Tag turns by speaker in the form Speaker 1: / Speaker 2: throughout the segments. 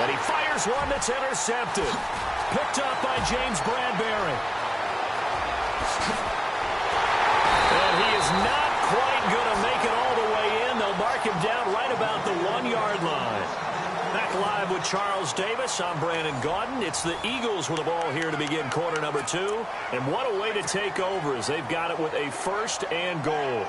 Speaker 1: And he fires one that's intercepted. Picked up by James Bradbury. And he is not quite going to make it all the way in. They'll mark him down right about the 1-yard line. Back live with Charles Davis. I'm Brandon Gaudin. It's the Eagles with the ball here to begin quarter number 2. And what a way to take over as they've got it with a 1st and goal.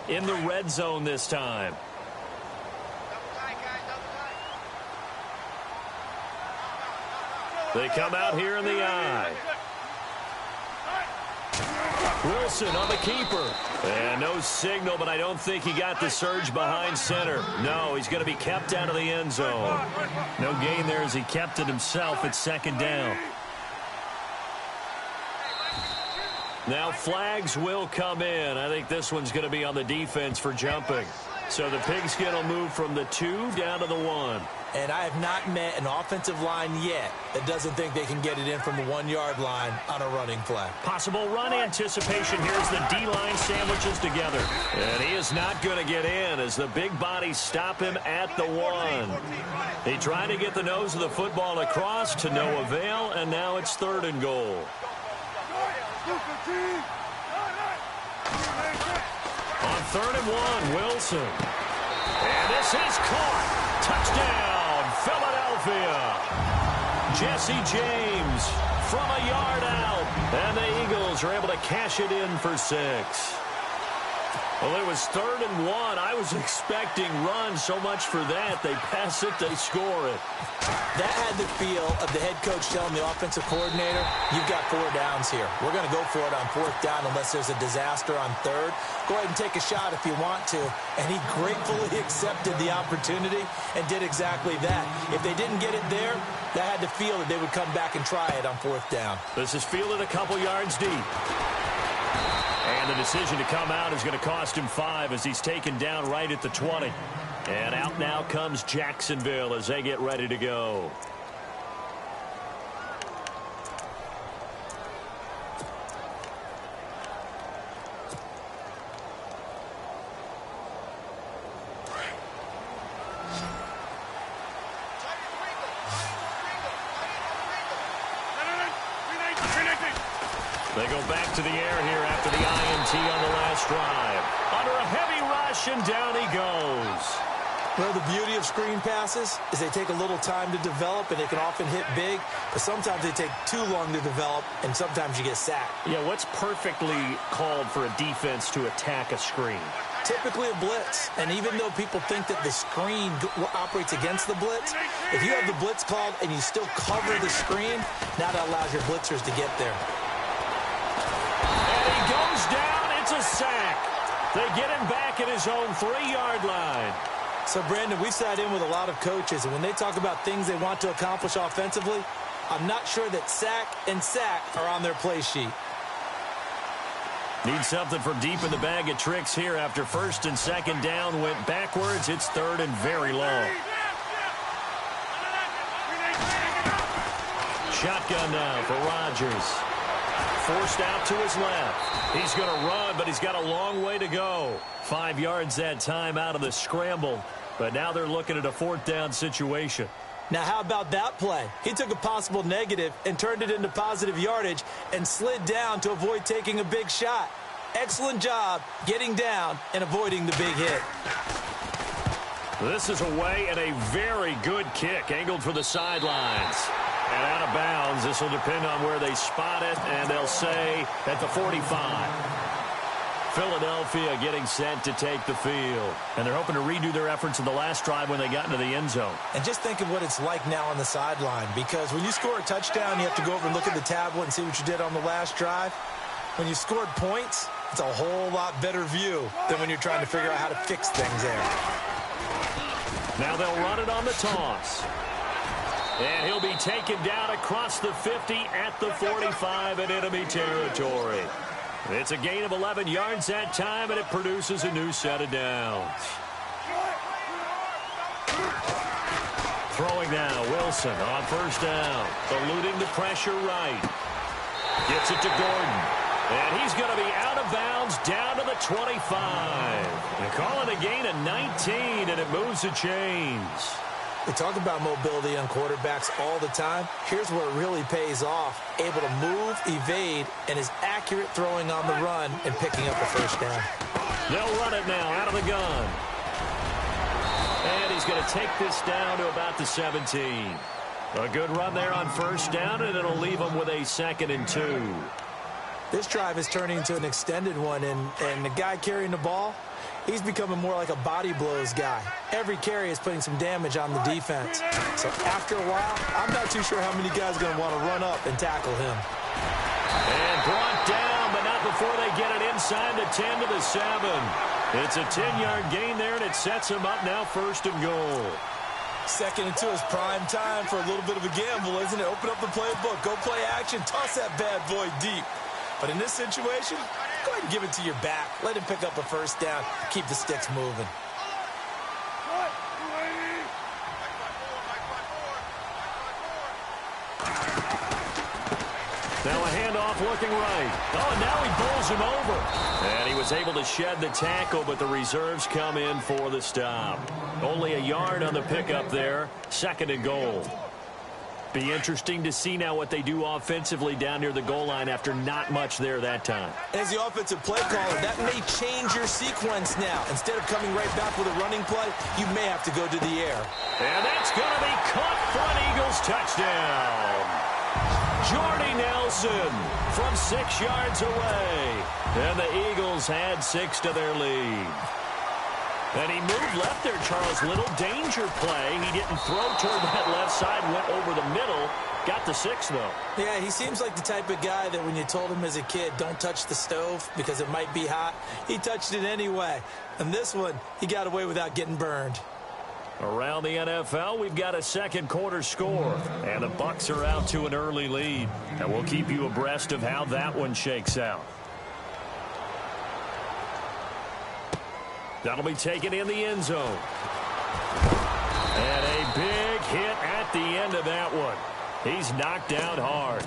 Speaker 1: In the red zone this time. They come out here in the eye. Wilson on the keeper. And no signal, but I don't think he got the surge behind center. No, he's going to be kept out of the end zone. No gain there as he kept it himself at 2nd down. Now flags will come in. I think this one's going to be on the defense for jumping. So the Pigskin will move from the 2 down to the 1.
Speaker 2: And I have not met an offensive line yet that doesn't think they can get it in from the 1-yard line on a running play.
Speaker 1: Possible run anticipation. Here's the D-line sandwiches together. And he is not going to get in as the big bodies stop him at the 1. He tried to get the nose of the football across to no avail, and now it's 3rd and goal. On 3rd and 1, Wilson. And this is caught. Touchdown, Philadelphia. Jesse James from a yard out. And the Eagles are able to cash it in for 6. Well, it was 3rd and 1. I was expecting run so much for that. They pass it, they score it.
Speaker 2: That had the feel of the head coach telling the offensive coordinator, you've got 4 downs here. We're going to go for it on 4th down unless there's a disaster on 3rd. Go ahead and take a shot if you want to. And he gratefully accepted the opportunity and did exactly that. If they didn't get it there, that had the feel that they would come back and try it on 4th down.
Speaker 1: This is fielded a couple yards deep. And the decision to come out is going to cost him 5 as he's taken down right at the 20. And out now comes Jacksonville as they get ready to go. They go back to the air here after the INT on the last drive. Under a heavy rush, and down he goes.
Speaker 2: Well, the beauty of screen passes is they take a little time to develop, and they can often hit big, but sometimes they take too long to develop, and sometimes you get sacked.
Speaker 1: Yeah, what's perfectly called for a defense to attack a screen?
Speaker 2: Typically a blitz, and even though people think that the screen operates against the blitz, if you have the blitz called and you still cover the screen, now that allows your blitzers to get there.
Speaker 1: And he goes down. It's a sack. They get him back at his own 3-yard line.
Speaker 2: So, Brandon, we sat in with a lot of coaches, and when they talk about things they want to accomplish offensively, I'm not sure that sack and sack are on their play sheet.
Speaker 1: Need something from deep in the bag of tricks here after 1st and 2nd down went backwards. It's 3rd and very long. Shotgun now for Rodgers. Forced out to his left. He's going to run, but he's got a long way to go. 5 yards that time out of the scramble. But now they're looking at a 4th down situation.
Speaker 2: Now, how about that play? He took a possible negative and turned it into positive yardage and slid down to avoid taking a big shot. Excellent job getting down and avoiding the big hit.
Speaker 1: This is away and a very good kick, angled for the sidelines. And out of bounds. This will depend on where they spot it, and they'll say at the 45. Philadelphia getting set to take the field. And they're hoping to redo their efforts in the last drive when they got into the end zone.
Speaker 2: And just think of what it's like now on the sideline, because when you score a touchdown, you have to go over and look at the tablet and see what you did on the last drive. When you scored points, it's a whole lot better view than when you're trying to figure out how to fix things there.
Speaker 1: Now they'll run it on the toss. And he'll be taken down across the 50 at the 45 in enemy territory. It's a gain of 11 yards that time, and it produces a new set of downs. Throwing now, Wilson on 1st down. Eluding the pressure right. Gets it to Gordon. And he's going to be out of bounds down to the 25. They call it a gain of 19, and it moves the chains.
Speaker 2: We talk about mobility on quarterbacks all the time. Here's where it really pays off. Able to move, evade, and is accurate throwing on the run and picking up a first down.
Speaker 1: They'll run it now out of the gun. And he's going to take this down to about the 17. A good run there on first down, and it'll leave him with a 2nd and 2.
Speaker 2: This drive is turning into an extended one, and the guy carrying the ball, he's becoming more like a body blows guy. Every carry is putting some damage on the defense. So after a while, I'm not too sure how many guys are going to want to run up and tackle him.
Speaker 1: And brought down, but not before they get it inside the 10 to the 7. It's a 10-yard gain there, and it sets him up now 1st and goal.
Speaker 2: 2nd and 2 is prime time for a little bit of a gamble, isn't it? Open up the playbook, go play action, toss that bad boy deep. But in this situation, go ahead and give it to your back. Let him pick up a first down. Keep the sticks moving.
Speaker 1: Now a handoff looking right. Oh, and now he bowls him over. And he was able to shed the tackle, but the reserves come in for the stop. Only a yard on the pickup there. 2nd and goal. Be interesting to see now what they do offensively down near the goal line after not much there that time.
Speaker 2: As the offensive play caller, that may change your sequence now. Instead of coming right back with a running play, you may have to go to the air.
Speaker 1: And that's going to be caught for an Eagles touchdown. Jordy Nelson from 6 yards away. And the Eagles had 6 to their lead. And he moved left there, Charles. Little danger play. He didn't throw toward that left side, went over the middle. Got the 6, though.
Speaker 2: Yeah, he seems like the type of guy that when you told him as a kid, don't touch the stove because it might be hot, he touched it anyway. And this one, he got away without getting burned.
Speaker 1: Around the NFL, we've got a 2nd quarter score. And the Bucs are out to an early lead. And we'll keep you abreast of how that one shakes out. That'll be taken in the end zone. And a big hit at the end of that one. He's knocked down hard.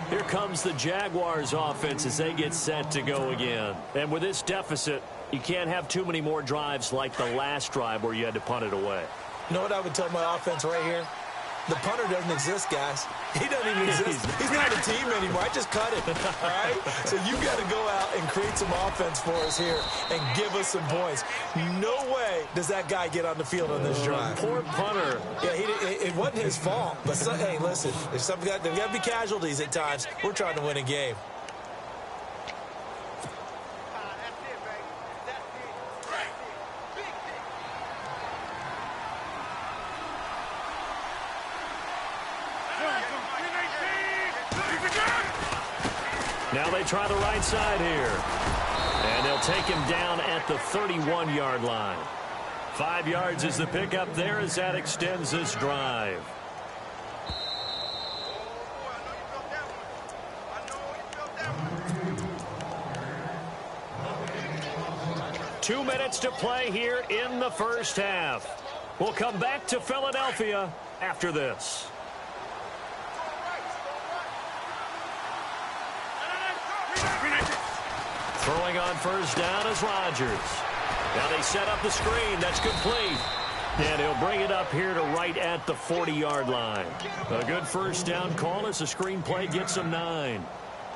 Speaker 1: Here comes the Jaguars offense as they get set to go again. And with this deficit, you can't have too many more drives like the last drive where you had to punt it away.
Speaker 2: You know what I would tell my offense right here? The punter doesn't exist, guys. He doesn't even exist. He's not a team anymore. I just cut it, all right? So you got to go out and create some offense for us here and give us some points. No way does that guy get on the field on this drive.
Speaker 1: Poor punter.
Speaker 2: Yeah, it wasn't his fault. But, hey, listen, there's got to be casualties at times. We're trying to win a game.
Speaker 1: Now they try the right side here. And they'll take him down at the 31-yard line. 5 yards is the pickup there as that extends this drive. Two minutes to play here in the first half. We'll come back to Philadelphia after this. Throwing on first down is Rodgers. Now they set up the screen. That's complete. And he'll bring it up here to right at the 40-yard line. A good first down call as the screen play gets him 9.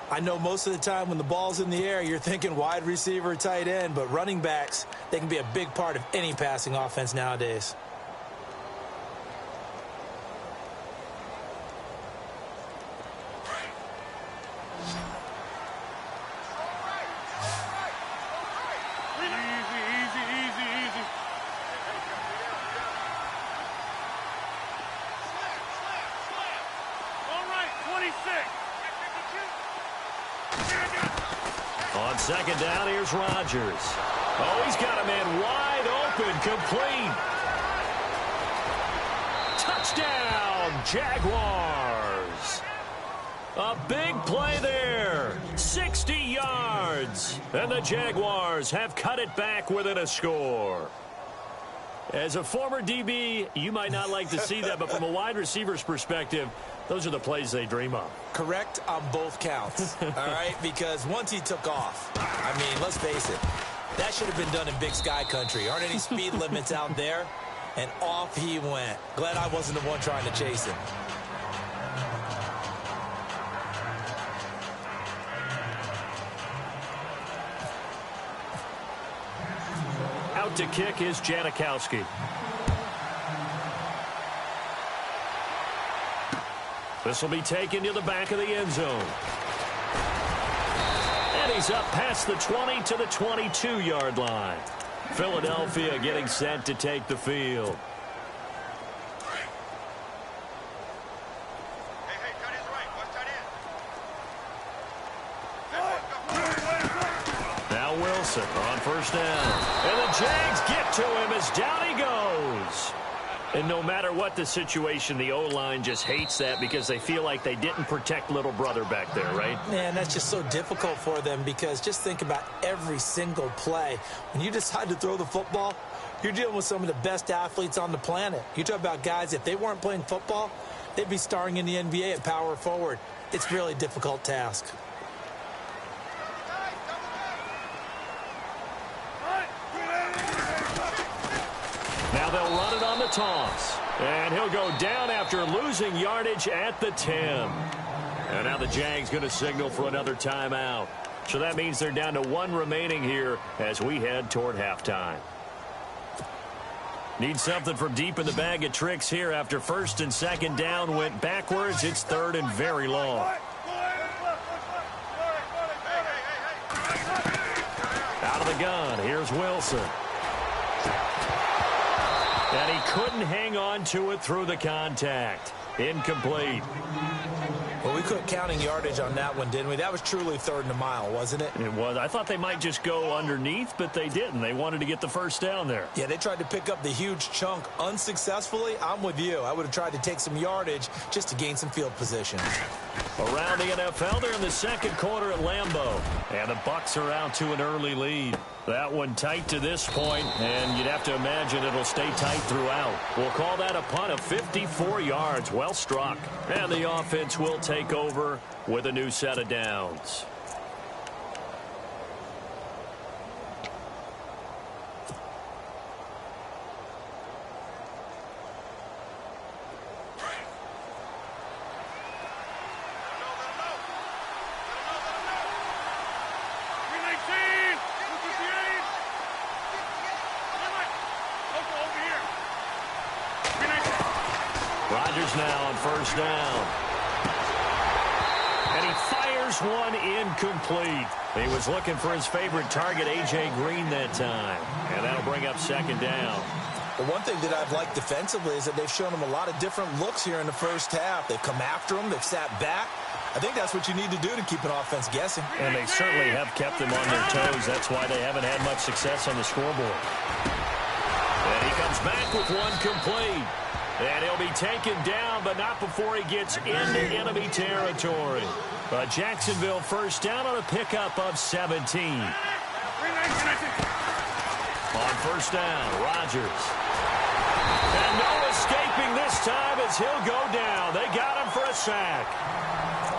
Speaker 2: I know most of the time when the ball's in the air, you're thinking wide receiver, tight end, but running backs, they can be a big part of any passing offense nowadays.
Speaker 1: On second down, here's Rodgers. Oh, he's got a man wide open, complete. Touchdown, Jaguars. A big play there. 60 yards. And the Jaguars have cut it back within a score. As a former DB, you might not like to see that, but from a wide receiver's perspective, Those are the plays they dream of.
Speaker 2: Correct on both counts, all right? Because once he took off, I mean, let's face it, that should have been done in Big Sky country. Aren't any speed limits out there? And off he went. Glad I wasn't the one trying to chase him.
Speaker 1: Out to kick is Janikowski. This will be taken to the back of the end zone. And he's up past the 20 to the 22-yard line. Philadelphia getting set to take the field. Now Wilson on first down. And the Jags get to him as down he goes. And no matter what the situation, the O-line just hates that because they feel like they didn't protect little brother back there, right?
Speaker 2: Man, that's just so difficult for them because just think about every single play. When you decide to throw the football, you're dealing with some of the best athletes on the planet. You talk about guys, if they weren't playing football, they'd be starring in the NBA at power forward. It's a really difficult task.
Speaker 1: Now they'll run it on the toss. And he'll go down after losing yardage at the 10. And now the Jags going to signal for another timeout. So that means they're down to one remaining here as we head toward halftime. Need something from deep in the bag of tricks here after first and second down went backwards. It's third and very long. Out of the gun, here's Wilson. And he couldn't hang on to it through the contact. Incomplete.
Speaker 2: Well, we quit counting yardage on that one, didn't we? That was truly third and a mile, wasn't it?
Speaker 1: It was. I thought they might just go underneath, but they didn't. They wanted to get the first down there.
Speaker 2: Yeah, they tried to pick up the huge chunk unsuccessfully. I'm with you. I would have tried to take some yardage just to gain some field position.
Speaker 1: Around the NFL, they're in the second quarter at Lambeau. And the Bucs are out to an early lead. That one tight to this point, and you'd have to imagine it'll stay tight throughout. We'll call that a punt of 54 yards. Well struck. And the offense will take over with a new set of downs. Rodgers now on first down. And he fires one incomplete. He was looking for his favorite target, A.J. Green, that time. And that'll bring up second down.
Speaker 2: The one thing that I've liked defensively is that they've shown him a lot of different looks here in the first half. They've come after him. They've sat back. I think that's what you need to do to keep an offense guessing.
Speaker 1: And they certainly have kept them on their toes. That's why they haven't had much success on the scoreboard. And he comes back with one complete. And he'll be taken down, but not before he gets into enemy territory. But Jacksonville first down on a pickup of 17. On first down, Rodgers. And no escaping this time as he'll go down. They got him for a sack.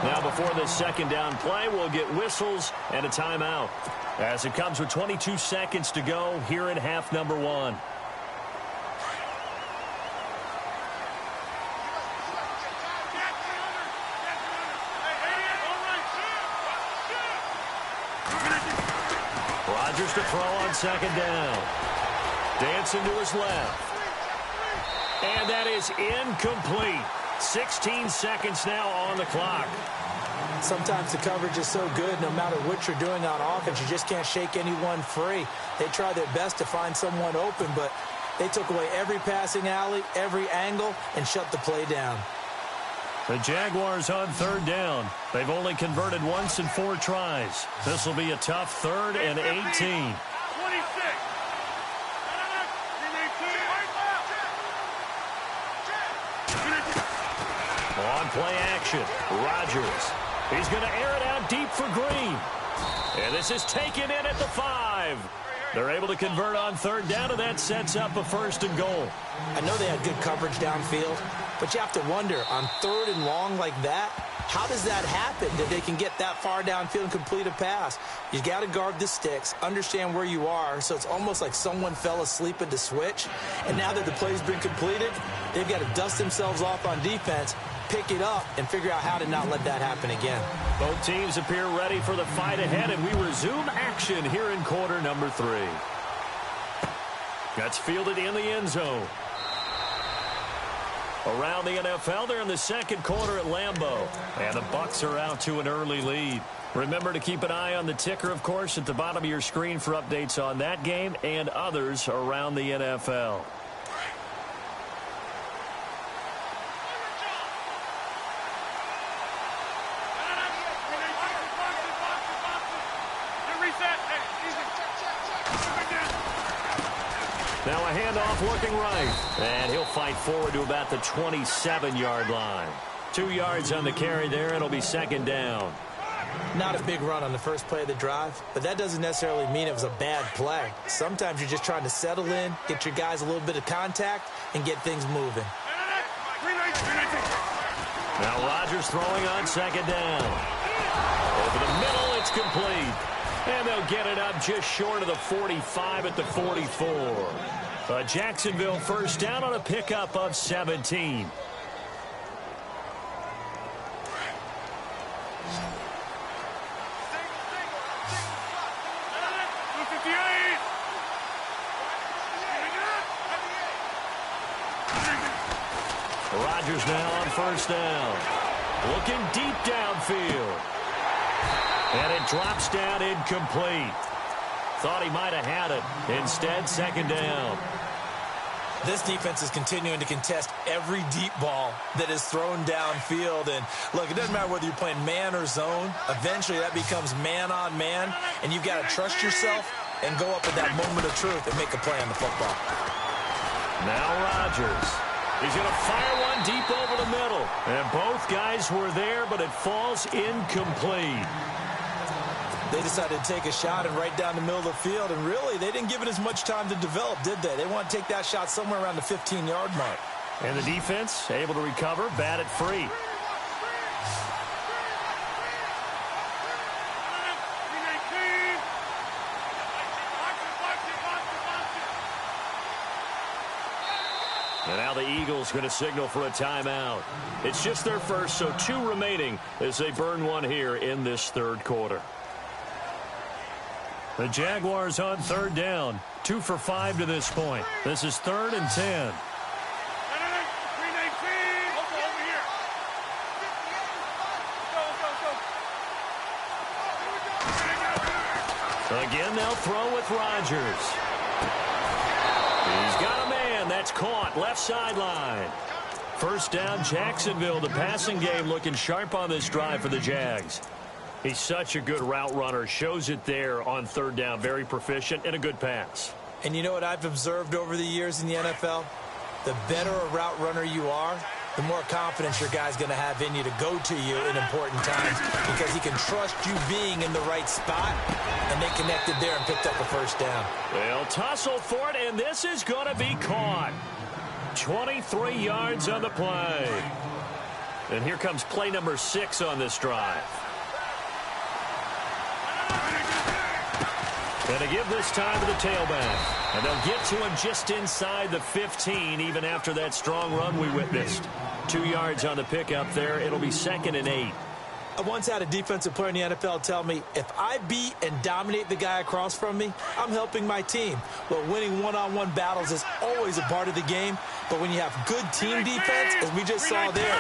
Speaker 1: Now before this second down play, we'll get whistles and a timeout. As it comes with 22 seconds to go here in half number one. Rodgers to throw on second down. Dancing to his left. And that is incomplete. 16 seconds now on the clock.
Speaker 2: Sometimes the coverage is so good, no matter what you're doing on offense, you just can't shake anyone free. They try their best to find someone open, but they took away every passing alley, every angle, and shut the play down.
Speaker 1: The Jaguars on third down. They've only converted once in 4 tries. This will be a tough third and 18. On play action, Rodgers. He's going to air it out deep for Green. And this is taken in at the 5. They're able to convert on third down, and that sets up a 1st and goal.
Speaker 2: I know they had good coverage downfield, but you have to wonder, on 3rd and long like that, how does that happen that they can get that far downfield and complete a pass? You got to guard the sticks, understand where you are, so it's almost like someone fell asleep at the switch, and now that the play's been completed, they've got to dust themselves off on defense, pick it up, and figure out how to not let that happen again.
Speaker 1: Both teams appear ready for the fight ahead, and we resume action here in quarter number 3. That's fielded in the end zone. Around the NFL, they're in the 2nd quarter at Lambeau. And the Bucs are out to an early lead. Remember to keep an eye on the ticker, of course, at the bottom of your screen for updates on that game and others around the NFL. Now a handoff looking right. And he'll fight forward to about the 27-yard line. 2 yards on the carry there. It'll be 2nd down.
Speaker 2: Not a big run on the first play of the drive, but that doesn't necessarily mean it was a bad play. Sometimes you're just trying to settle in, get your guys a little bit of contact, and get things moving.
Speaker 1: Now Rodgers throwing on 2nd down. Over the middle, it's complete. And they'll get it up just short of the 45 at the 44. A Jacksonville 1st down on a pickup of 17. Rodgers now on 1st down. Looking deep downfield. And it drops down incomplete. Thought he might have had it. Instead, 2nd down.
Speaker 2: This defense is continuing to contest every deep ball that is thrown downfield. And, look, it doesn't matter whether you're playing man or zone. Eventually, that becomes man on man. And you've got to trust yourself and go up at that moment of truth and make a play on the football.
Speaker 1: Now Rodgers. He's going to fire one deep over the middle. And both guys were there, but it falls incomplete.
Speaker 2: They decided to take a shot and right down the middle of the field, and really, they didn't give it as much time to develop, did they? They want to take that shot somewhere around the 15-yard mark.
Speaker 1: And the defense able to recover, bat it free. And now the Eagles going to signal for a timeout. It's just their first, so 2 remaining as they burn one here in this 3rd quarter. The Jaguars on 3rd down. 2 for 5 to this point. This is 3rd and 10. Again, they'll throw with Rodgers. He's got a man. That's caught. Left sideline. 1st down, Jacksonville. The passing game looking sharp on this drive for the Jags. He's such a good route runner. Shows it there on 3rd down. Very proficient and a good pass.
Speaker 2: And you know what I've observed over the years in the NFL? The better a route runner you are, the more confidence your guy's going to have in you to go to you in important times because he can trust you being in the right spot, and they connected there and picked up a 1st down.
Speaker 1: They'll tussle for it, and this is going to be caught. 23 yards on the play. And here comes play number 6 on this drive. And to give this time to the tailback. And they'll get to him just inside the 15, even after that strong run we witnessed. 2 yards on the pickup there. It'll be 2nd and 8.
Speaker 2: I once had a defensive player in the NFL tell me, if I beat and dominate the guy across from me, I'm helping my team. Well, winning one-on-one battles is always a part of the game, but when you have good team defense, as we just saw there,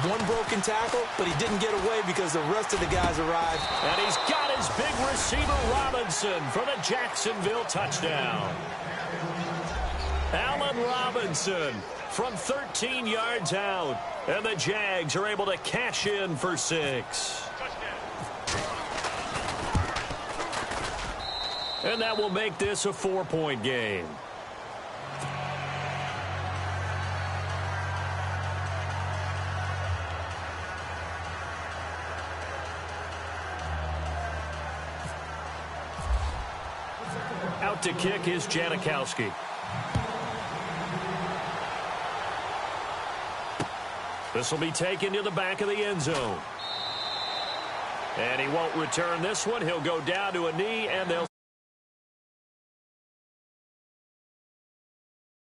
Speaker 2: one broken tackle, but he didn't get away because the rest of the guys arrived.
Speaker 1: And he's got his big receiver, Robinson, for the Jacksonville touchdown. Allen Robinson from 13 yards out. And the Jags are able to cash in for 6. And that will make this a 4-point game. out to kick is Janikowski. This will be taken to the back of the end zone. And he won't return this one. He'll go down to a knee, and they'll